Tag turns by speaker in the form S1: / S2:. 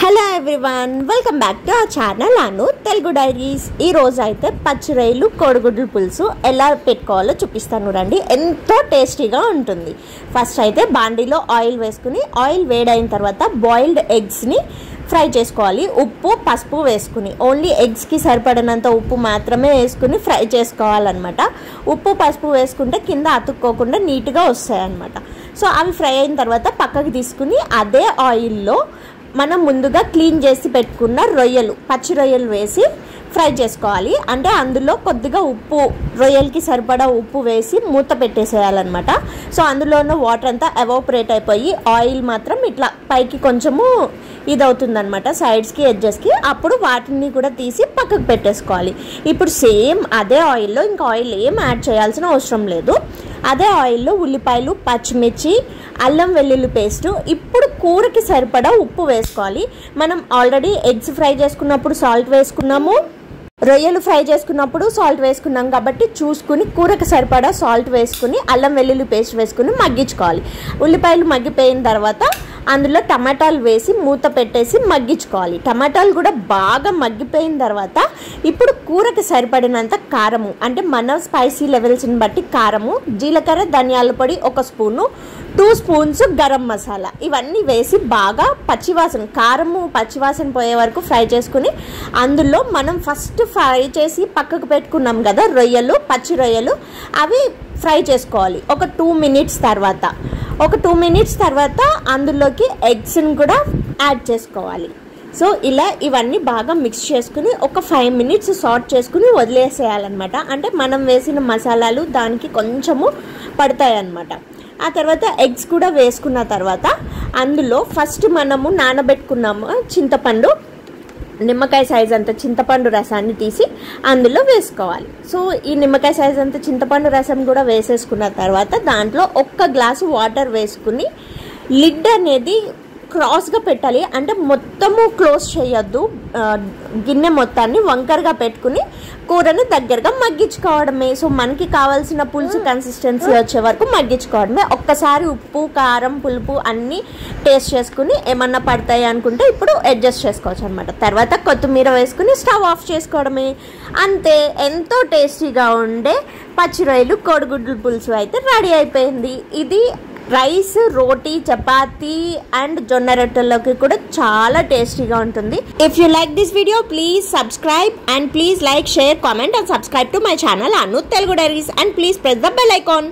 S1: Hello everyone, welcome back to our channel Anu Telugu diaries. ఈ రోజు అయితే పచ్చి రొయ్యలు కోడిగుడ్ల పులుసు ఎలా పెట్టుకోవాలో చూపిస్తాను రండి. ఎంతో టేస్టీగా ఉంటుంది. ఫస్ట్ అయితే బాండీలో ఆయిల్ వేసుకుని, ఆయిల్ వేడైన తర్వాత బాయిల్డ్ ఎగ్స్ని ఫ్రై చేసుకోవాలి. ఉప్పు పసుపు వేసుకుని, ఓన్లీ ఎగ్స్కి సరిపడినంత ఉప్పు మాత్రమే వేసుకుని ఫ్రై చేసుకోవాలన్నమాట. ఉప్పు పసుపు వేసుకుంటే కింద అతుక్కోకుండా నీట్గా వస్తాయి అన్నమాట. సో అవి ఫ్రై అయిన తర్వాత పక్కకి తీసుకుని అదే ఆయిల్లో మనం ముందుగా క్లీన్ చేసి పెట్టుకున్న రొయ్యలు, పచ్చి రొయ్యలు వేసి ఫ్రై చేసుకోవాలి. అంటే అందులో కొద్దిగా ఉప్పు, రొయ్యలకి సరిపడా ఉప్పు వేసి మూత పెట్టేసేయాలన్నమాట. సో అందులో ఉన్న వాటర్ అంతా ఎవాపరేట్ అయిపోయి ఆయిల్ మాత్రం ఇట్లా పైకి కొంచెము ఇదవుతుందన్నమాట, సైడ్స్కి ఎడ్జెస్కి. అప్పుడు వాటిని కూడా తీసి పక్కకు పెట్టేసుకోవాలి. ఇప్పుడు సేమ్ అదే ఆయిల్లో, ఇంకా ఆయిల్ ఏం యాడ్ చేయాల్సిన అవసరం లేదు. అదే ఆయిల్లో ఉల్లిపాయలు, పచ్చిమిర్చి, అల్లం వెల్లుల్లి పేస్టు, ఇప్పుడు కూరకి సరిపడా ఉప్పు వేసుకోవాలి. మనం ఆల్రెడీ ఎగ్స్ ఫ్రై చేసుకున్నప్పుడు సాల్ట్ వేసుకున్నాము, రొయ్యలు ఫ్రై చేసుకున్నప్పుడు సాల్ట్ వేసుకున్నాం కాబట్టి చూసుకుని కూరకు సరిపడా సాల్ట్ వేసుకుని అల్లం వెల్లుల్లి పేస్ట్ వేసుకుని మగ్గించుకోవాలి. ఉల్లిపాయలు మగ్గిపోయిన తర్వాత అందులో టమాటాలు వేసి మూత పెట్టేసి మగ్గించుకోవాలి. టమాటాలు కూడా బాగా మగ్గిపోయిన తర్వాత ఇప్పుడు కూరకు సరిపడినంత కారము, అంటే మన స్పైసీ లెవెల్స్ని బట్టి కారము, జీలకర్ర ధనియాల పొడి 1 స్పూను, 2 స్పూన్స్ గరం మసాలా, ఇవన్నీ వేసి బాగా పచ్చివాసన, కారము పచ్చివాసన పోయే వరకు ఫ్రై చేసుకుని అందులో మనం ఫస్ట్ ఫ్రై చేసి పక్కకు పెట్టుకున్నాం కదా రొయ్యలు, పచ్చి రొయ్యలు, అవి ఫ్రై చేసుకోవాలి. ఒక 2 మినిట్స్ తర్వాత, ఒక 2 మినిట్స్ తర్వాత అందులోకి ఎగ్స్ని కూడా యాడ్ చేసుకోవాలి. సో ఇలా ఇవన్నీ బాగా మిక్స్ చేసుకుని ఒక 5 మినిట్స్ సాట్ చేసుకుని వదిలేసేయాలన్నమాట. అంటే మనం వేసిన మసాలాలు దానికి కొంచెము పడతాయి అన్నమాట. ఆ తర్వాత ఎగ్స్ కూడా వేసుకున్న తర్వాత అందులో ఫస్ట్ మనము నానబెట్టుకున్నాము చింతపండు, నిమ్మకాయ సైజ్ అంత చింతపండు రసాన్ని తీసి అందులో వేసుకోవాలి. సో ఈ నిమ్మకాయ సైజ్ అంత చింతపండు రసం కూడా వేసేసుకున్న తర్వాత దాంట్లో 1 గ్లాసు వాటర్ వేసుకుని లిడ్ అనేది క్రాస్గా పెట్టాలి. అంటే మొత్తము క్లోజ్ చేయొద్దు, గిన్నె మొత్తాన్ని వంకరగా పెట్టుకుని కూరని దగ్గరగా మగ్గించుకోవడమే. సో మనకి కావాల్సిన పులుసు కన్సిస్టెన్సీ వచ్చే వరకు మగ్గించుకోవడమే. ఒక్కసారి ఉప్పు, కారం, పులుపు అన్నీ టేస్ట్ చేసుకుని ఏమన్నా పడతాయి అనుకుంటే ఇప్పుడు అడ్జస్ట్ చేసుకోవచ్చు అనమాట. తర్వాత కొత్తిమీర వేసుకుని స్టవ్ ఆఫ్ చేసుకోవడమే. అంతే, ఎంతో టేస్టీగా ఉండే పచ్చి రొయ్యలు కోడిగుడ్ల పులుసు అయితే రెడీ అయిపోయింది. ఇది రైస్, రోటీ, చపాతీ అండ్ జొన్న రొట్టెల్లోకి కూడా చాలా టేస్టీగా ఉంటుంది. If you like this video please subscribe and please like, share, comment and subscribe to my channel Anu Telugu diaries and please press the bell icon.